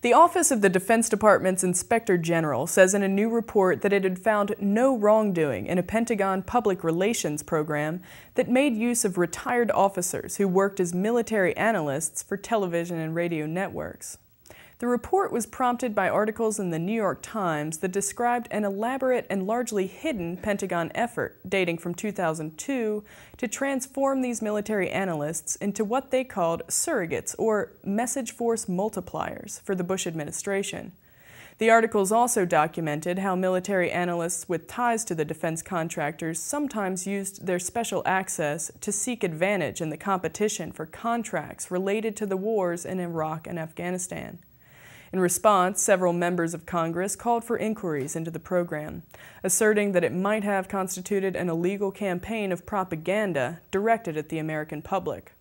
The Office of the Defense Department's Inspector General says in a new report that it had found no wrongdoing in a Pentagon public relations program that made use of retired officers who worked as military analysts for television and radio networks. The report was prompted by articles in the New York Times that described an elaborate and largely hidden Pentagon effort dating from 2002 to transform these military analysts into what they called surrogates or message force multipliers for the Bush administration. The articles also documented how military analysts with ties to the defense contractors sometimes used their special access to seek advantage in the competition for contracts related to the wars in Iraq and Afghanistan. In response, several members of Congress called for inquiries into the program, asserting that it might have constituted an illegal campaign of propaganda directed at the American public.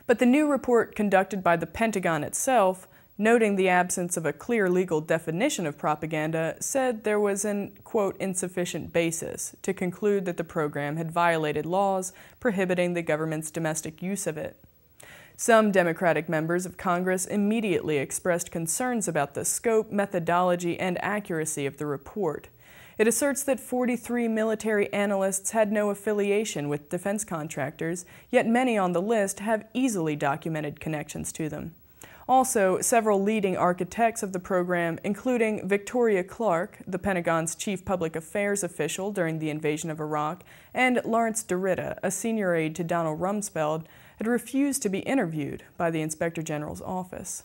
But the new report conducted by the Pentagon itself, noting the absence of a clear legal definition of propaganda, said there was an, quote, insufficient basis to conclude that the program had violated laws prohibiting the government's domestic use of it. Some Democratic members of Congress immediately expressed concerns about the scope, methodology, and accuracy of the report. It asserts that 43 military analysts had no affiliation with defense contractors, yet many on the list have easily documented connections to them. Also, several leading architects of the program, including Victoria Clark, the Pentagon's chief public affairs official during the invasion of Iraq, and Lawrence DeRitta, a senior aide to Donald Rumsfeld, had refused to be interviewed by the Inspector General's office.